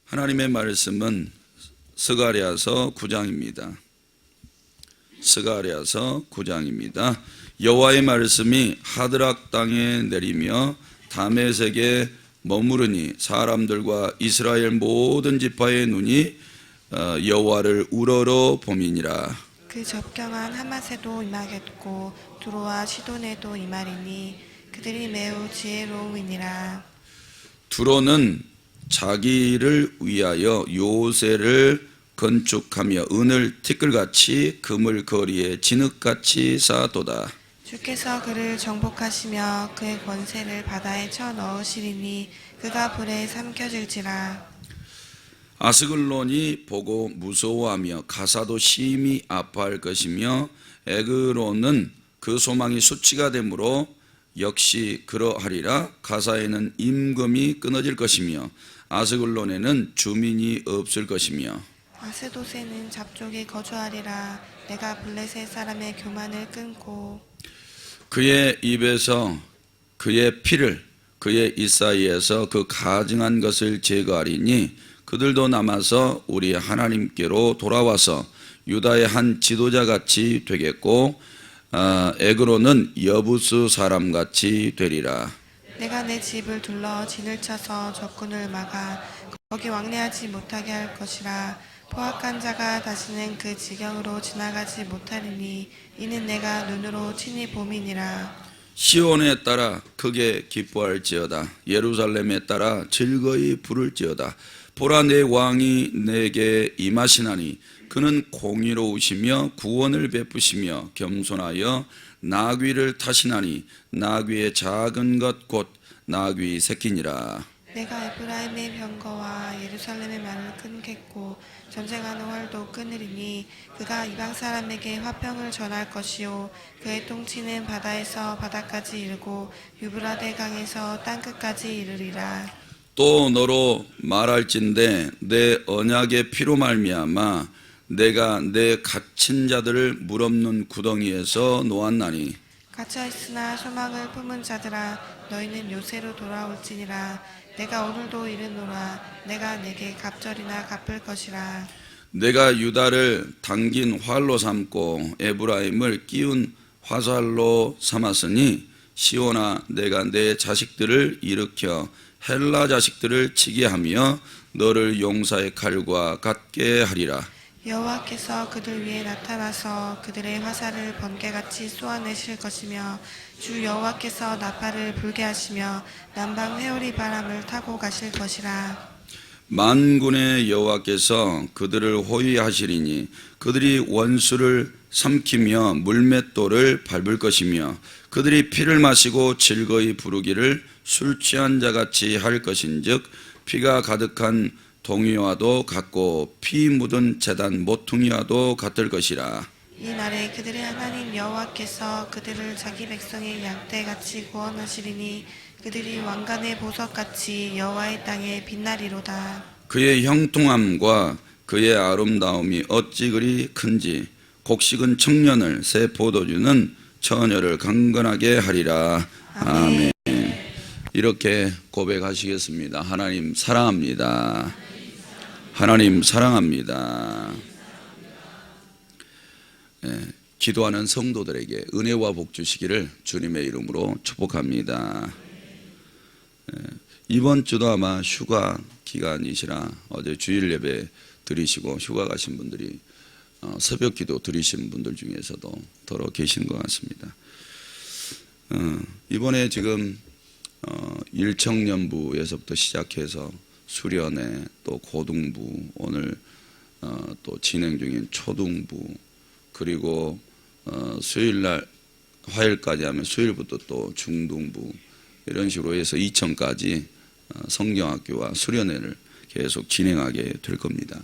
하나님의 말씀은 스가랴서 9장입니다. 스가랴서 9장입니다. 여호와의 말씀이 하드락 땅에 내리며 다메섹에 머무르니 사람들과 이스라엘 모든 지파의 눈이 여호와를 우러러 봄이니라. 그 접경한 하맛에도 임하겠고 두로와 시돈에도 임하리니 그들이 매우 지혜로우니라. 두로는 자기를 위하여 요새를 건축하며 은을 티끌같이 금을 거리에 진흙같이 쌓아도다. 주께서 그를 정복하시며 그의 권세를 바다에 쳐 넣으시리니 그가 불에 삼켜질지라. 아스글론이 보고 무서워하며 가사도 심히 아파할 것이며 에그론은 그 소망이 수치가 되므로 역시 그러하리라. 가사에는 임금이 끊어질 것이며 아스글론에는 주민이 없을 것이며 아스도세는 잡족이 거주하리라. 내가 블레셋 사람의 교만을 끊고 그의 입에서 그의 피를 그의 이사이에서 그 가증한 것을 제거하리니 그들도 남아서 우리 하나님께로 돌아와서 유다의 한 지도자같이 되겠고 에그로는 여부스 사람같이 되리라. 내가 내 집을 둘러 진을 쳐서 적군을 막아 거기 왕래하지 못하게 할 것이라. 포악한 자가 다시는 그 지경으로 지나가지 못하리니 이는 내가 눈으로 친히 봄이니라. 시온에 따라 크게 기뻐할지어다. 예루살렘에 따라 즐거이 부를지어다. 보라, 내 왕이 내게 임하시나니 그는 공의로우시며 구원을 베푸시며 겸손하여 나귀를 타시나니 나귀의 작은 것 곧 나귀 새끼니라. 내가 에프라임의 병거와 예루살렘의 말을 끊겠고 전쟁하는 활도 끊으리니 그가 이방 사람에게 화평을 전할 것이요 그의 통치는 바다에서 바다까지 이르고 유브라데 강에서 땅끝까지 이르리라. 또 너로 말할진대 내 언약의 피로 말미암아 내가 내 갇힌 자들을 물 없는 구덩이에서 놓았나니 갇혀있으나 소망을 품은 자들아 너희는 요새로 돌아올지니라. 내가 오늘도 이르노라. 내가 내게 갑절이나 갚을 것이라. 내가 유다를 당긴 활로 삼고 에브라임을 끼운 화살로 삼았으니 시온아, 내가 내 자식들을 일으켜 헬라 자식들을 치게 하며 너를 용사의 칼과 같게 하리라. 여호와께서 그들 위에 나타나서 그들의 화살을 번개같이 쏘아내실 것이며 주 여호와께서 나팔을 불게 하시며 남방 회오리 바람을 타고 가실 것이라. 만군의 여호와께서 그들을 호위하시리니 그들이 원수를 삼키며 물맷돌을 밟을 것이며 그들이 피를 마시고 즐거이 부르기를 술 취한 자같이 할 것인즉 피가 가득한 동이와도 같고 피 묻은 제단 모퉁이와도 같을 것이라. 이 날에 그들의 하나님 여호와께서 그들을 자기 백성의 양떼같이 구원하시리니 그들이 왕관의 보석같이 여호와의 땅에 빛나리로다. 그의 형통함과 그의 아름다움이 어찌 그리 큰지 곡식은 청년을 새 포도주는 처녀를 강건하게 하리라. 아멘. 이렇게 고백하시겠습니다. 하나님 사랑합니다. 하나님 사랑합니다. 기도하는 성도들에게 은혜와 복 주시기를 주님의 이름으로 축복합니다. 이번 주도 아마 휴가 기간이시라 어제 주일 예배 드리시고 휴가 가신 분들이 새벽 기도 드리신 분들 중에서도 더러 계신 것 같습니다. 이번에 지금 일청년부에서부터 시작해서 수련회 또 고등부 오늘 또 진행 중인 초등부 그리고 수요일날 화요일까지 하면 수요일부터 또 중등부 이런 식으로 해서 2천까지 성경학교와 수련회를 계속 진행하게 될 겁니다.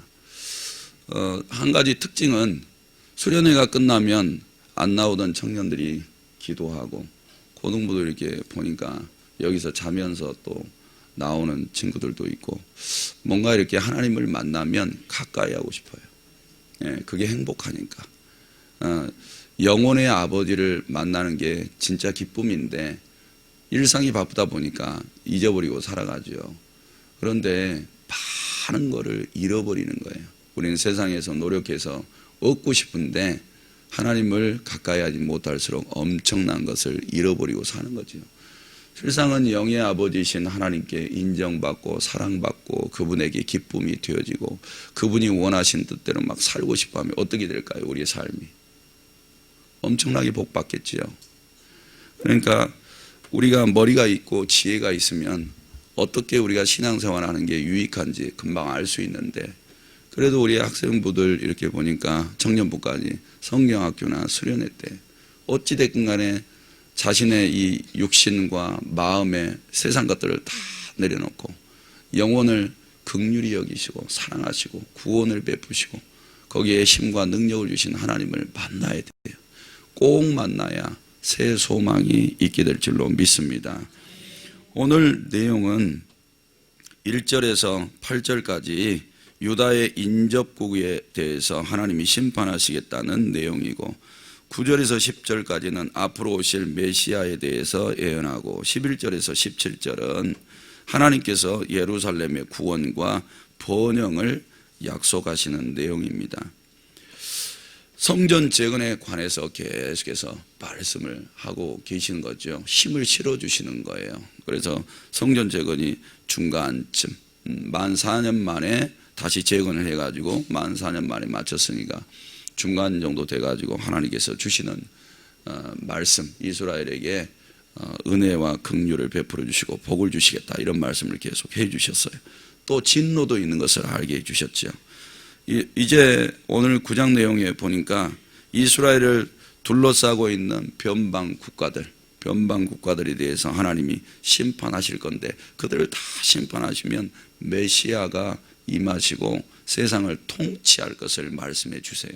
한 가지 특징은 수련회가 끝나면 안 나오던 청년들이 기도하고 고등부도 이렇게 보니까 여기서 자면서 또 나오는 친구들도 있고 뭔가 이렇게 하나님을 만나면 가까이 하고 싶어요. 그게 행복하니까. 영혼의 아버지를 만나는 게 진짜 기쁨인데 일상이 바쁘다 보니까 잊어버리고 살아가죠. 그런데 하는 거를 잃어버리는 거예요. 우리는 세상에서 노력해서 얻고 싶은데 하나님을 가까이 하지 못할수록 엄청난 것을 잃어버리고 사는 거죠. 세상은 영의 아버지이신 하나님께 인정받고 사랑받고 그분에게 기쁨이 되어지고 그분이 원하신 뜻대로 막 살고 싶어하면 어떻게 될까요? 우리의 삶이 엄청나게 복받겠지요. 그러니까 우리가 머리가 있고 지혜가 있으면 어떻게 우리가 신앙생활하는 게 유익한지 금방 알 수 있는데, 그래도 우리 학생부들 이렇게 보니까 청년부까지 성경학교나 수련회 때 어찌됐든 간에 자신의 이 육신과 마음의 세상 것들을 다 내려놓고 영혼을 긍휼히 여기시고 사랑하시고 구원을 베푸시고 거기에 힘과 능력을 주신 하나님을 만나야 돼요. 꼭 만나야 새 소망이 있게 될 줄로 믿습니다. 오늘 내용은 1절에서 8절까지 유다의 인접국에 대해서 하나님이 심판하시겠다는 내용이고, 9절에서 10절까지는 앞으로 오실 메시아에 대해서 예언하고, 11절에서 17절은 하나님께서 예루살렘의 구원과 번영을 약속하시는 내용입니다. 성전 재건에 관해서 계속해서 말씀을 하고 계시는 거죠. 힘을 실어주시는 거예요. 그래서 성전 재건이 중간쯤 만 4년 만에 다시 재건을 해가지고 만 4년 만에 마쳤으니까 중간 정도 돼가지고 하나님께서 주시는 말씀, 이스라엘에게 은혜와 긍휼을 베풀어 주시고 복을 주시겠다, 이런 말씀을 계속 해 주셨어요. 또 진노도 있는 것을 알게 해 주셨죠. 이제 오늘 9장 내용에 보니까 이스라엘을 둘러싸고 있는 변방 국가들에 대해서 하나님이 심판하실 건데, 그들을 다 심판하시면 메시아가 임하시고 세상을 통치할 것을 말씀해 주세요.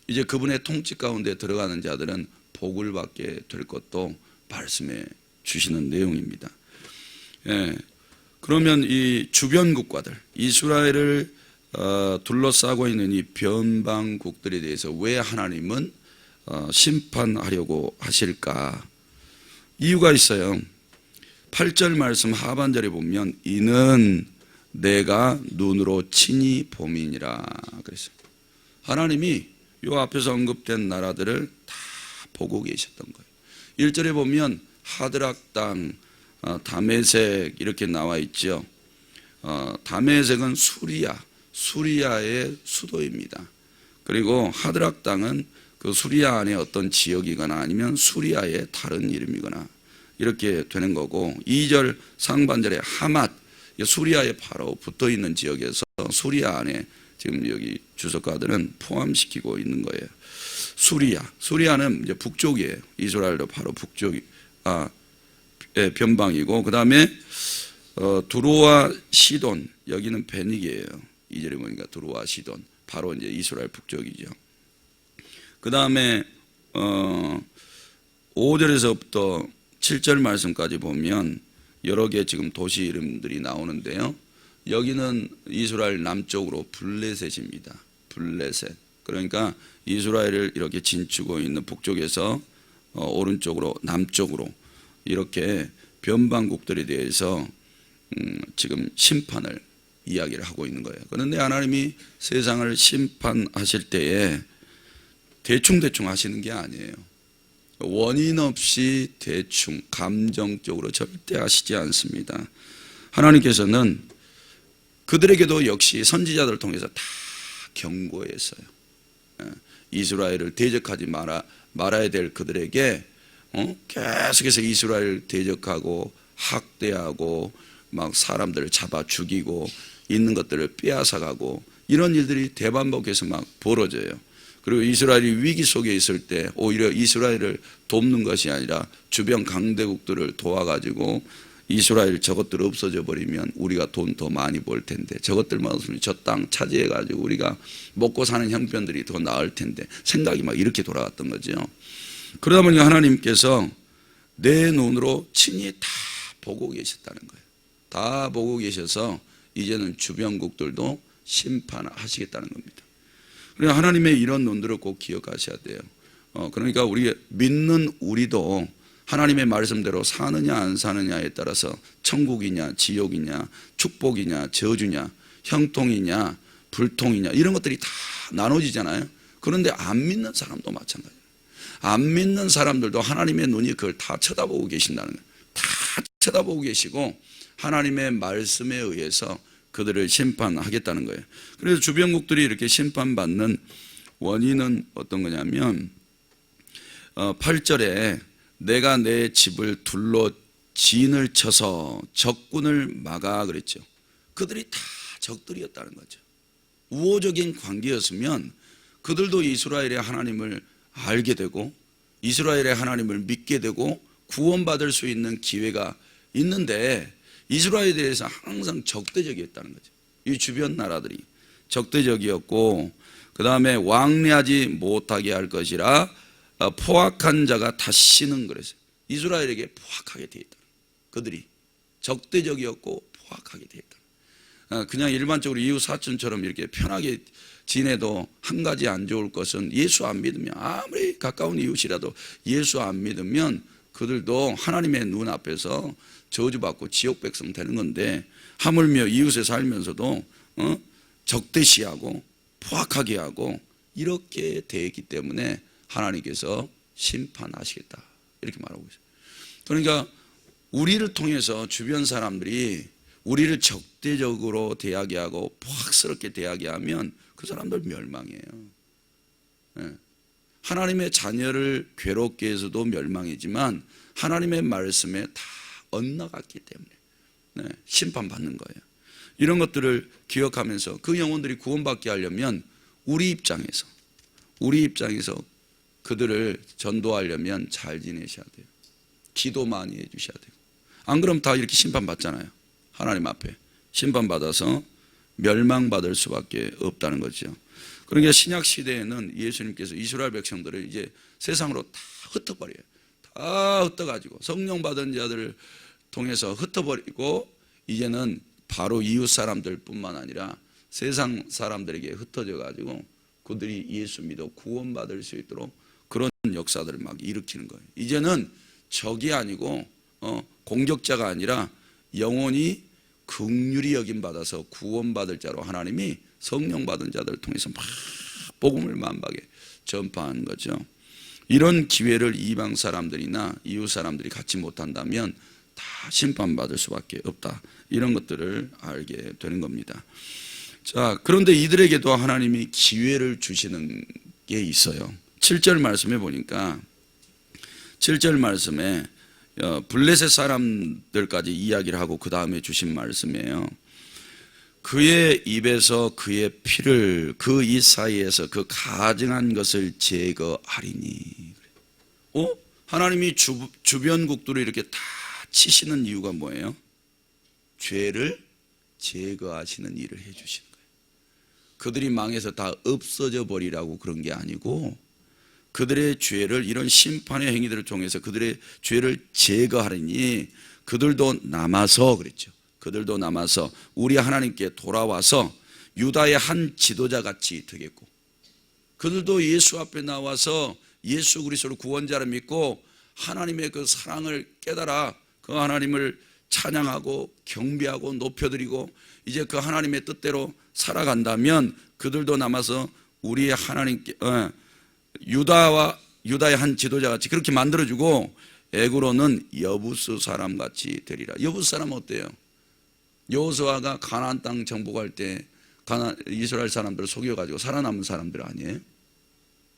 이제 그분의 통치 가운데 들어가는 자들은 복을 받게 될 것도 말씀해 주시는 내용입니다. 예, 그러면 이 주변 국가들, 이스라엘을 둘러싸고 있는 이 변방국들에 대해서 왜 하나님은 심판하려고 하실까? 이유가 있어요. 8절 말씀 하반절에 보면 이는 내가 눈으로 친히 봄이니라 그랬어요. 하나님이 요 앞에서 언급된 나라들을 다 보고 계셨던 거예요. 1절에 보면 하드락 땅, 다메섹 이렇게 나와 있죠. 다메섹은 수리아의 수도입니다. 그리고 하드락 땅은 그 수리아 안에 어떤 지역이거나 아니면 수리아의 다른 이름이거나 이렇게 되는 거고, 2절 상반절에 하맛, 수리아에 바로 붙어 있는 지역에서 수리아 안에 지금 여기 주석가들은 포함시키고 있는 거예요. 수리아는 이제 북쪽이에요. 이스라엘도 바로 북쪽이 변방이고, 그 다음에 두로와 시돈, 여기는 베닉이에요. 2절에 보니까 두로와 시돈, 바로 이제 이스라엘 북쪽이죠. 그 다음에 5절에서부터 7절 말씀까지 보면 여러 개 지금 도시 이름들이 나오는데요. 여기는 이스라엘 남쪽으로 블레셋입니다. 블레셋. 그러니까 이스라엘을 이렇게 진추고 있는 북쪽에서 오른쪽으로 남쪽으로 이렇게 변방국들에 대해서 지금 심판을 이야기를 하고 있는 거예요. 그런데 하나님이 세상을 심판하실 때에 대충 하시는 게 아니에요. 원인 없이 대충 감정적으로 절대 하시지 않습니다. 하나님께서는 그들에게도 역시 선지자들을 통해서 다 경고했어요. 이스라엘을 대적하지 말아야 될 그들에게 계속해서 이스라엘을 대적하고 학대하고 막 사람들을 잡아 죽이고 있는 것들을 빼앗아가고 이런 일들이 대반복해서 막 벌어져요. 그리고 이스라엘이 위기 속에 있을 때 오히려 이스라엘을 돕는 것이 아니라 주변 강대국들을 도와가지고 이스라엘 저것들 없어져 버리면 우리가 돈 더 많이 벌 텐데, 저것들만 없으면 저 땅 차지해가지고 우리가 먹고 사는 형편들이 더 나을 텐데 생각이 막 이렇게 돌아갔던 거죠. 그러다 보니 하나님께서 내 눈으로 친히 다 보고 계셨다는 거예요. 다 보고 계셔서 이제는 주변국들도 심판하시겠다는 겁니다. 그러니까 하나님의 이런 논들을 꼭 기억하셔야 돼요. 그러니까 우리 믿는 우리도 하나님의 말씀대로 사느냐 안 사느냐에 따라서 천국이냐 지옥이냐 축복이냐 저주냐 형통이냐 불통이냐 이런 것들이 다 나눠지잖아요. 그런데 안 믿는 사람도 마찬가지예요. 안 믿는 사람들도 하나님의 눈이 그걸 다 쳐다보고 계신다는 거예요. 다 쳐다보고 계시고 하나님의 말씀에 의해서 그들을 심판하겠다는 거예요. 그래서 주변국들이 이렇게 심판받는 원인은 어떤 거냐면 8절에 내가 내 집을 둘러 진을 쳐서 적군을 막아 그랬죠. 그들이 다 적들이었다는 거죠. 우호적인 관계였으면 그들도 이스라엘의 하나님을 알게 되고 이스라엘의 하나님을 믿게 되고 구원받을 수 있는 기회가 있는데 이스라엘에 대해서 항상 적대적이었다는 거죠. 이 주변 나라들이 적대적이었고 그 다음에 왕래하지 못하게 할 것이라 포악한 자가 다시는 그랬어요. 이스라엘에게 포악하게 되어 있다. 그들이 적대적이었고 포악하게 되어 있다. 그냥 일반적으로 이웃 사촌처럼 이렇게 편하게 지내도 한 가지 안 좋을 것은 예수 안 믿으면 아무리 가까운 이웃이라도 예수 안 믿으면 그들도 하나님의 눈 앞에서 저주받고 지옥 백성 되는 건데 하물며 이웃에 살면서도 적대시하고 포악하게 하고 이렇게 되었기 때문에 하나님께서 심판하시겠다 이렇게 말하고 있어요. 그러니까 우리를 통해서 주변 사람들이 우리를 적대적으로 대하게 하고 포악스럽게 대하게 하면 그 사람들 멸망해요. 하나님의 자녀를 괴롭게 해서도 멸망이지만 하나님의 말씀에 다 엇나갔기 때문에 심판받는 거예요. 이런 것들을 기억하면서 그 영혼들이 구원받게 하려면 우리 입장에서 그들을 전도하려면 잘 지내셔야 돼요. 기도 많이 해주셔야 돼요. 안 그러면 다 이렇게 심판받잖아요. 하나님 앞에 심판받아서 멸망받을 수밖에 없다는 거죠. 그러니까 신약 시대에는 예수님께서 이스라엘 백성들을 이제 세상으로 다 흩어버려요. 다 흩어가지고 성령 받은 자들을 통해서 흩어버리고 이제는 바로 이웃 사람들 뿐만 아니라 세상 사람들에게 흩어져 가지고 그들이 예수 믿어 구원받을 수 있도록 그런 역사들을 막 일으키는 거예요. 이제는 적이 아니고 공격자가 아니라 영원히 긍휼히 여김 받아서 구원받을 자로 하나님이 성령 받은 자들을 통해서 막 복음을 만박에 전파하는 거죠. 이런 기회를 이방 사람들이나 이웃 사람들이 갖지 못한다면 다 심판받을 수밖에 없다. 이런 것들을 알게 되는 겁니다. 자, 그런데 이들에게도 하나님이 기회를 주시는 게 있어요. 7절 말씀에 보니까 7절 말씀에 블레셋 사람들까지 이야기를 하고 그 다음에 주신 말씀이에요. 그의 입에서 그의 피를 그 이 사이에서 그 가증한 것을 제거하리니. 하나님이 주변국들을 이렇게 다 치시는 이유가 뭐예요? 죄를 제거하시는 일을 해주시는 거예요. 그들이 망해서 다 없어져 버리라고 그런 게 아니고 그들의 죄를 이런 심판의 행위들을 통해서 그들의 죄를 제거하리니 그들도 남아서 그랬죠. 그들도 남아서 우리 하나님께 돌아와서 유다의 한 지도자같이 되겠고 그들도 예수 앞에 나와서 예수 그리스도를 구원자를 믿고 하나님의 그 사랑을 깨달아 그 하나님을 찬양하고 경배하고 높여드리고 이제 그 하나님의 뜻대로 살아간다면 그들도 남아서 우리 하나님께 유다의 한 지도자같이 그렇게 만들어주고 애굽으로는 여부스 사람같이 되리라. 여부스 사람은 어때요? 여호수아가 가나안 땅 정복할 때 이스라엘 사람들을 속여가지고 살아남은 사람들 아니에요?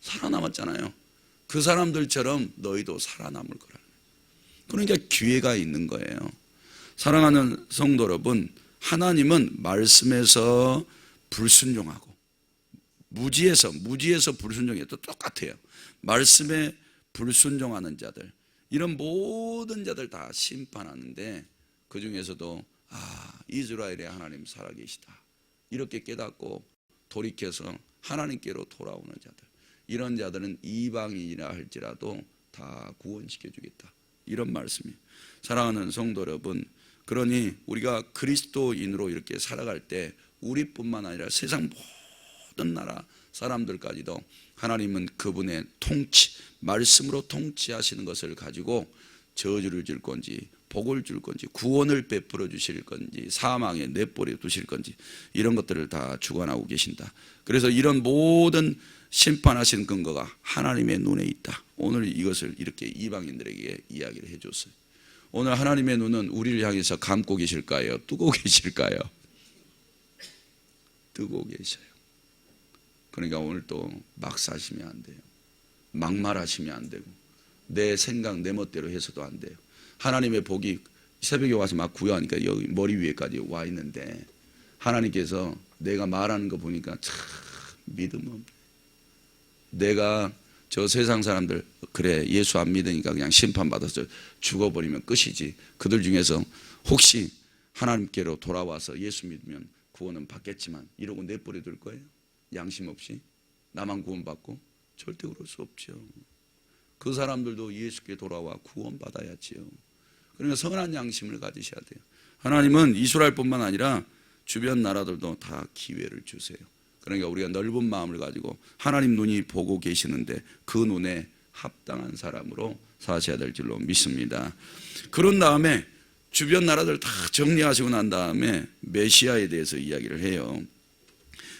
살아남았잖아요. 그 사람들처럼 너희도 살아남을 거라는 거예요. 그러니까 기회가 있는 거예요. 사랑하는 성도 여러분, 하나님은 말씀에서 불순종하고 무지에서 불순종해도 똑같아요. 말씀에 불순종하는 자들, 이런 모든 자들 다 심판하는데 그 중에서도 이스라엘의 하나님 살아계시다 이렇게 깨닫고 돌이켜서 하나님께로 돌아오는 자들, 이런 자들은 이방인이라 할지라도 다 구원시켜 주겠다 이런 말씀이에요. 사랑하는 성도 여러분, 그러니 우리가 그리스도인으로 이렇게 살아갈 때 우리뿐만 아니라 세상 모든 나라 사람들까지도 하나님은 그분의 통치, 말씀으로 통치하시는 것을 가지고 저주를 줄 건지 복을 줄 건지 구원을 베풀어 주실 건지 사망에 내버려 두실 건지 이런 것들을 다 주관하고 계신다. 그래서 이런 모든 심판하신 근거가 하나님의 눈에 있다. 오늘 이것을 이렇게 이방인들에게 이야기를 해줬어요. 오늘 하나님의 눈은 우리를 향해서 감고 계실까요? 뜨고 계실까요? 뜨고 계셔요. 그러니까 오늘 또 막 사시면 안 돼요. 막말하시면 안 되고 내 생각 내 멋대로 해서도 안 돼요. 하나님의 복이 새벽에 와서 막 구하니까 여기 머리 위에까지 와 있는데 하나님께서 내가 말하는 거 보니까 참 믿음 없네. 내가 저 세상 사람들 그래 예수 안 믿으니까 그냥 심판받아서 죽어버리면 끝이지. 그들 중에서 혹시 하나님께로 돌아와서 예수 믿으면 구원은 받겠지만 이러고 내버려 둘 거예요? 양심 없이? 나만 구원받고? 절대 그럴 수 없죠. 그 사람들도 예수께 돌아와 구원받아야지요. 그러니까 선한 양심을 가지셔야 돼요. 하나님은 이스라엘뿐만 아니라 주변 나라들도 다 기회를 주세요. 그러니까 우리가 넓은 마음을 가지고 하나님 눈이 보고 계시는데 그 눈에 합당한 사람으로 사셔야 될 줄로 믿습니다. 그런 다음에 주변 나라들 다 정리하시고 난 다음에 메시아에 대해서 이야기를 해요.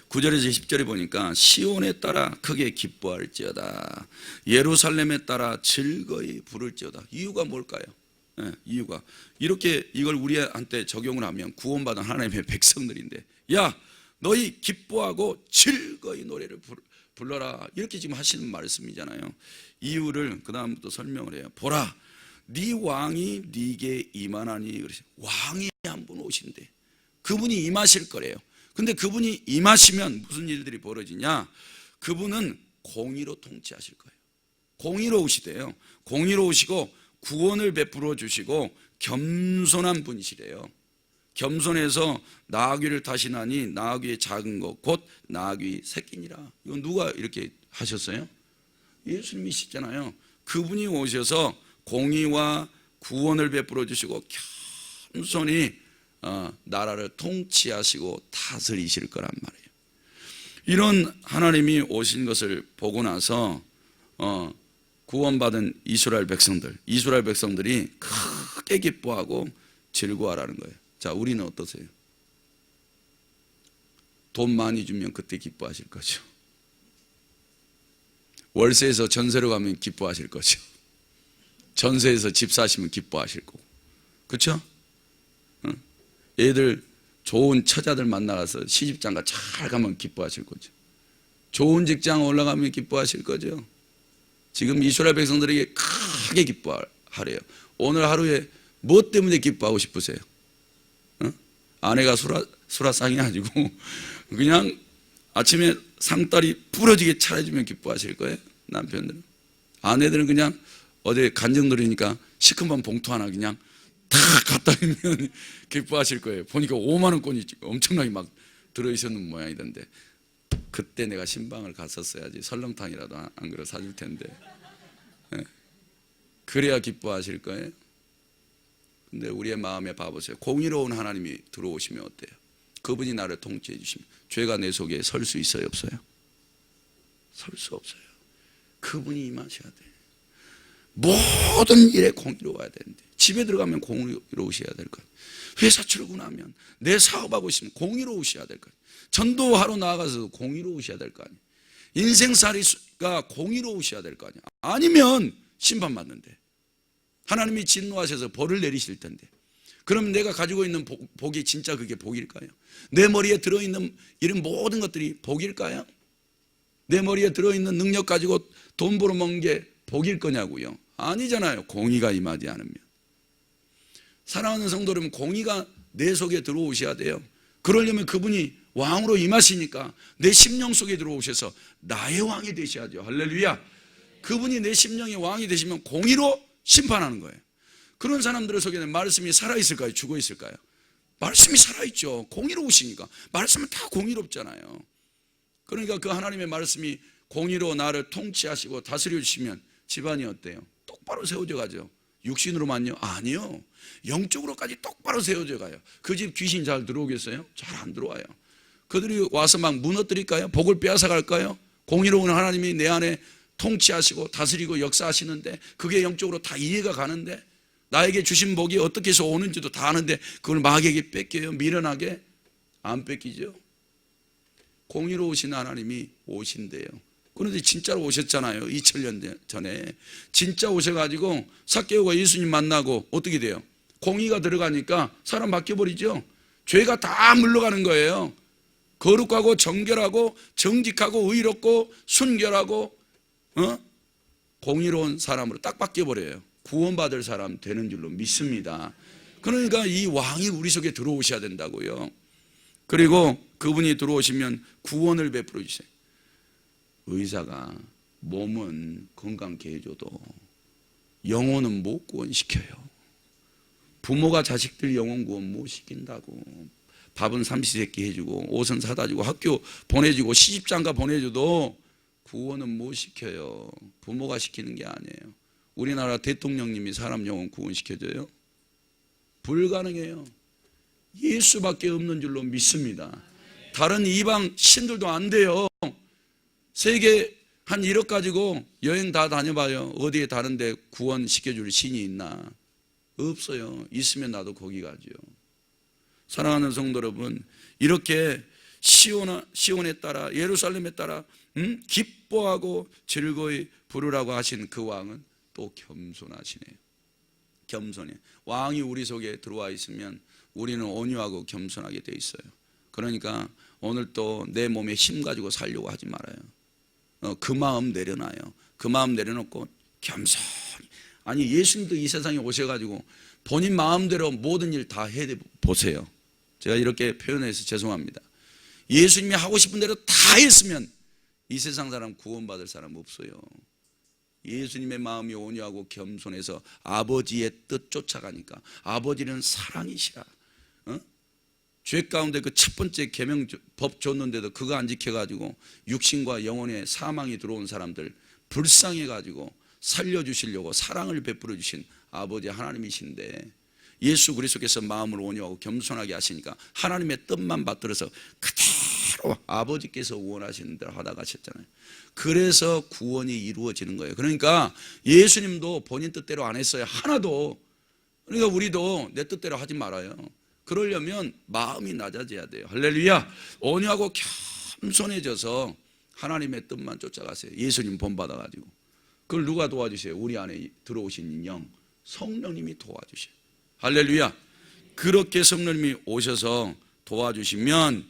9절에서 10절에 보니까 시온에 따라 크게 기뻐할지어다. 예루살렘에 따라 즐거이 부를지어다. 이유가 뭘까요? 이유가 이렇게 이걸 우리한테 적용을 하면 구원받은 하나님의 백성들인데 야 너희 기뻐하고 즐거이 노래를 불러라 이렇게 지금 하시는 말씀이잖아요. 이유를 그 다음부터 설명을 해요. 보라 네 왕이 네게 임하나니 그러시 왕이 한 분 오신대. 그분이 임하실 거래요. 근데 그분이 임하시면 무슨 일들이 벌어지냐? 그분은 공의로 통치하실 거예요. 공의로 오시대요. 공의로 오시고 구원을 베풀어 주시고 겸손한 분이시래요. 겸손해서 나귀를 타시나니 나귀의 작은 것 곧 나귀 새끼니라. 이건 누가 이렇게 하셨어요? 예수님이시잖아요. 그분이 오셔서 공의와 구원을 베풀어 주시고 겸손히 나라를 통치하시고 다스리실 거란 말이에요. 이런 하나님이 오신 것을 보고 나서 구원받은 이스라엘 백성들이 크게 기뻐하고 즐거워하라는 거예요. 자, 우리는 어떠세요? 돈 많이 주면 그때 기뻐하실 거죠. 월세에서 전세로 가면 기뻐하실 거죠. 전세에서 집 사시면 기뻐하실 거고. 그렇죠? 얘들 좋은 처자들 만나서 시집장가 잘 가면 기뻐하실 거죠. 좋은 직장 올라가면 기뻐하실 거죠. 지금 이스라엘 백성들에게 크게 기뻐하래요. 오늘 하루에 뭐 때문에 기뻐하고 싶으세요? 아내가 수라상이 아니고 그냥 아침에 상다리 부러지게 차려주면 기뻐하실 거예요. 남편들은. 아내들은 그냥 어디 간정들이니까 시큼한 봉투 하나 그냥 다 갖다 주면 기뻐하실 거예요. 보니까 5만 원권이 엄청나게 막 들어있었는 모양이던데 그때 내가 신방을 갔었어야지. 설렁탕이라도 안 그래 사줄 텐데. 네. 그래야 기뻐하실 거예요. 근데 우리의 마음에 봐보세요. 공의로운 하나님이 들어오시면 어때요? 그분이 나를 통치해 주시면 죄가 내 속에 설 수 있어요? 없어요? 설 수 없어요. 그분이 임하셔야 돼. 모든 일에 공의로워야 되는데 집에 들어가면 공의로우셔야 될 거예요. 회사 출근하면 내 사업하고 있으면 공의로우셔야 될 거예요. 전도하러 나가서 공의로우셔야 될 거 아니에요. 인생살이가 공의로우셔야 될 거 아니에요. 아니면 심판받는데 하나님이 진노하셔서 벌을 내리실 텐데 그럼 내가 가지고 있는 복이 진짜 그게 복일까요? 내 머리에 들어있는 이런 모든 것들이 복일까요? 내 머리에 들어있는 능력 가지고 돈 벌어먹는 게 복일 거냐고요? 아니잖아요. 공의가 임하지 않으면. 사랑하는 성도 여러분, 공의가 내 속에 들어오셔야 돼요. 그러려면 그분이 왕으로 임하시니까 내 심령 속에 들어오셔서 나의 왕이 되셔야죠. 할렐루야. 그분이 내 심령의 왕이 되시면 공의로 심판하는 거예요. 그런 사람들의 속에는 말씀이 살아있을까요? 죽어있을까요? 말씀이 살아있죠. 공의로우시니까. 말씀은 다 공의롭잖아요. 그러니까 그 하나님의 말씀이 공의로 나를 통치하시고 다스려 주시면 집안이 어때요? 똑바로 세워져 가죠. 육신으로만요? 아니요. 영적으로까지 똑바로 세워져 가요. 그 집 귀신 잘 들어오겠어요? 잘 안 들어와요. 그들이 와서 막 무너뜨릴까요? 복을 빼앗아 갈까요? 공의로운 하나님이 내 안에 통치하시고 다스리고 역사하시는데 그게 영적으로 다 이해가 가는데 나에게 주신 복이 어떻게 해서 오는지도 다 아는데 그걸 마귀에게 뺏겨요? 미련하게? 안 뺏기죠. 공의로우신 하나님이 오신대요. 그런데 진짜로 오셨잖아요. 2000년 전에 진짜 오셔가지고 삭개오가 예수님 만나고 어떻게 돼요? 공의가 들어가니까 사람 바뀌어버리죠. 죄가 다 물러가는 거예요. 거룩하고 정결하고 정직하고 의롭고 순결하고 공의로운 사람으로 딱 바뀌어버려요. 구원받을 사람 되는 줄로 믿습니다. 그러니까 이 왕이 우리 속에 들어오셔야 된다고요. 그리고 그분이 들어오시면 구원을 베풀어 주세요. 의사가 몸은 건강케 해줘도 영혼은 못 구원시켜요. 부모가 자식들 영혼 구원 못 시킨다고. 밥은 삼시세끼 해주고 옷은 사다 주고 학교 보내주고 시집장가 보내줘도 구원은 못 시켜요. 부모가 시키는 게 아니에요. 우리나라 대통령님이 사람 영혼 구원시켜줘요? 불가능해요. 예수밖에 없는 줄로 믿습니다. 다른 이방 신들도 안 돼요. 세계 한 1억 가지고 여행 다 다녀봐요. 어디에 다른데 구원시켜줄 신이 있나? 없어요. 있으면 나도 거기 가죠. 사랑하는 성도 여러분, 이렇게 시온에 따라 예루살렘에 따라 기뻐하고 즐거이 부르라고 하신 그 왕은 또 겸손하시네요. 겸손해. 왕이 우리 속에 들어와 있으면 우리는 온유하고 겸손하게 돼 있어요. 그러니까 오늘 또 내 몸에 힘 가지고 살려고 하지 말아요. 그 마음 내려놔요. 그 마음 내려놓고 겸손히. 아니 예수님도 이 세상에 오셔가지고 본인 마음대로 모든 일 다 해보세요. 제가 이렇게 표현해서 죄송합니다. 예수님이 하고 싶은 대로 다 했으면 이 세상 사람 구원받을 사람 없어요. 예수님의 마음이 온유하고 겸손해서 아버지의 뜻 쫓아가니까. 아버지는 사랑이시라. 죄 가운데 그 첫 번째 계명법 줬는데도 그거 안 지켜가지고 육신과 영혼의 사망이 들어온 사람들 불쌍해가지고 살려주시려고 사랑을 베풀어 주신 아버지 하나님이신데, 예수 그리스도께서 마음을 온유하고 겸손하게 하시니까 하나님의 뜻만 받들어서 그대로 아버지께서 원하시는 대로 하다 가셨잖아요. 그래서 구원이 이루어지는 거예요. 그러니까 예수님도 본인 뜻대로 안 했어요. 하나도. 그러니까 우리도 내 뜻대로 하지 말아요. 그러려면 마음이 낮아져야 돼요. 할렐루야. 온유하고 겸손해져서 하나님의 뜻만 쫓아가세요. 예수님 본받아가지고. 그걸 누가 도와주세요? 우리 안에 들어오신 영 성령님이 도와주셔요. 할렐루야. 그렇게 성령님이 오셔서 도와주시면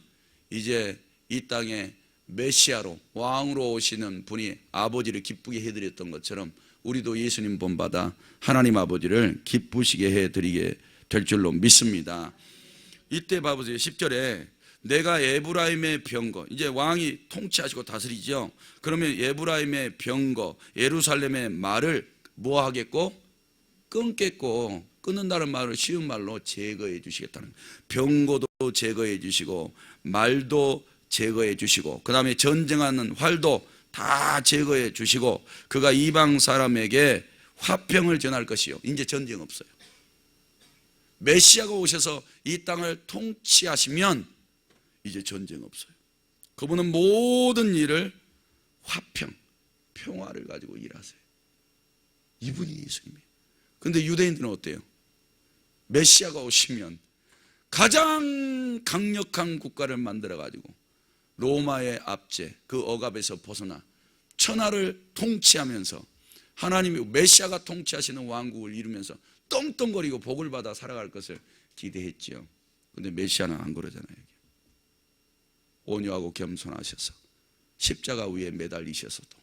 이제 이 땅에 메시아로 왕으로 오시는 분이 아버지를 기쁘게 해드렸던 것처럼 우리도 예수님 본받아 하나님 아버지를 기쁘시게 해드리게 될 줄로 믿습니다. 이때 봐보세요. 10절에 내가 에브라임의 병거, 이제 왕이 통치하시고 다스리죠. 그러면 에브라임의 병거, 예루살렘의 말을 뭐 하겠고? 끊겠고, 끊는다는 말을 쉬운 말로 제거해 주시겠다는 거예요. 병거도 제거해 주시고 말도 제거해 주시고 그 다음에 전쟁하는 활도 다 제거해 주시고 그가 이방 사람에게 화평을 전할 것이요. 이제 전쟁 없어요. 메시아가 오셔서 이 땅을 통치하시면 이제 전쟁 없어요. 그분은 모든 일을 화평, 평화를 가지고 일하세요. 이분이 예수님이에요. 그런데 유대인들은 어때요? 메시아가 오시면 가장 강력한 국가를 만들어 가지고 로마의 압제, 그 억압에서 벗어나 천하를 통치하면서 하나님이 메시아가 통치하시는 왕국을 이루면서 떵떵거리고 복을 받아 살아갈 것을 기대했지요. 그런데 메시아는 안 그러잖아요. 온유하고 겸손하셔서 십자가 위에 매달리셔서도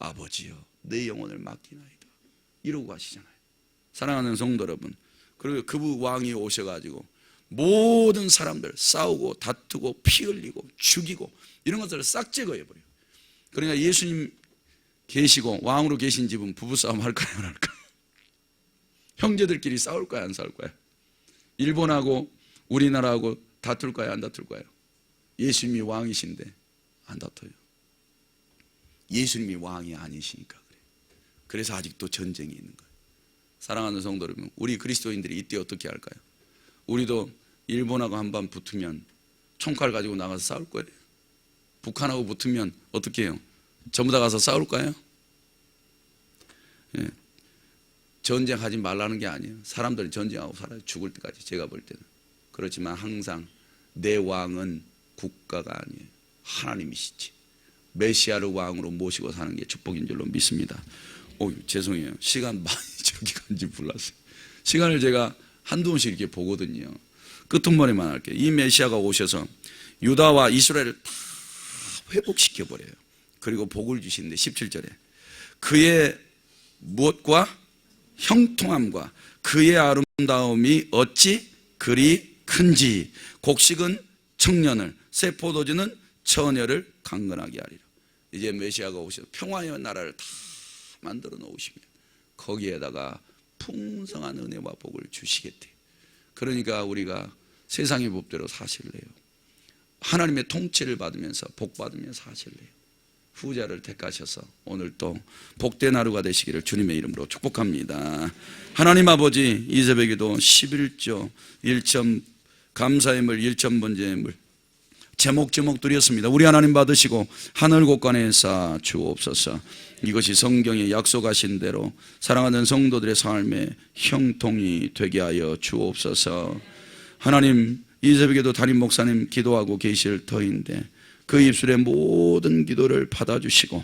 아버지여 내 영혼을 맡기나이다 이러고 가시잖아요. 사랑하는 성도 여러분, 그리고 그 왕이 오셔가지고 모든 사람들 싸우고 다투고 피 흘리고 죽이고 이런 것들을 싹 제거해버려요. 그러니까 예수님 계시고 왕으로 계신 집은 부부싸움 할까요 안 할까요? 형제들끼리 싸울까요 안 싸울까요? 일본하고 우리나라하고 다툴까요 안 다툴까요? 예수님이 왕이신데 안 다퉈요. 예수님이 왕이 아니시니까 그래요. 그래서 아직도 전쟁이 있는 거예요. 사랑하는 성도 여러분, 우리 그리스도인들이 이때 어떻게 할까요? 우리도 일본하고 한번 붙으면 총칼 가지고 나가서 싸울 거예요. 북한하고 붙으면 어떻게 해요? 전부 다 가서 싸울까요? 예. 전쟁하지 말라는 게 아니에요. 사람들이 전쟁하고 살아요. 죽을 때까지. 제가 볼 때는. 그렇지만 항상 내 왕은 국가가 아니에요. 하나님이시지. 메시아를 왕으로 모시고 사는 게 축복인 줄로 믿습니다. 죄송해요. 시간 많이 저기 간지 몰랐어요. 시간을 제가 한두 번씩 이렇게 보거든요. 끝머리만 할게요. 이 메시아가 오셔서 유다와 이스라엘을 다 회복시켜버려요. 그리고 복을 주시는데 17절에 그의 무엇과 형통함과 그의 아름다움이 어찌 그리 큰지 곡식은 청년을 새 포도주는 처녀를 강건하게 하리라. 이제 메시아가 오셔서 평화의 나라를 다 만들어 놓으시면 거기에다가 풍성한 은혜와 복을 주시겠대요. 그러니까 우리가 세상의 법대로 사실래요. 하나님의 통치를 받으면서 복 받으면서 사실래요. 후자를 택하셔서 오늘 또 복된 하루가 되시기를 주님의 이름으로 축복합니다. 하나님 아버지, 이 새벽에도 11조 1점 감사의 물 1점 번제의 물 제목 드렸습니다. 우리 하나님 받으시고 하늘 곳간에 쌓아 주옵소서. 이것이 성경에 약속하신 대로 사랑하는 성도들의 삶에 형통이 되게 하여 주옵소서. 하나님, 이 새벽에도 담임 목사님 기도하고 계실 터인데 그 입술의 모든 기도를 받아주시고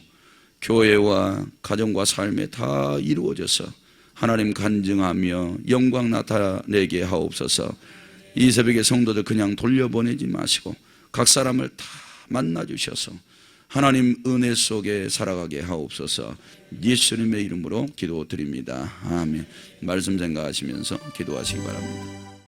교회와 가정과 삶에 다 이루어져서 하나님 간증하며 영광 나타내게 하옵소서. 이 새벽에 성도들 그냥 돌려보내지 마시고 각 사람을 다 만나주셔서 하나님 은혜 속에 살아가게 하옵소서. 예수님의 이름으로 기도드립니다. 아멘. 말씀 생각하시면서 기도하시기 바랍니다.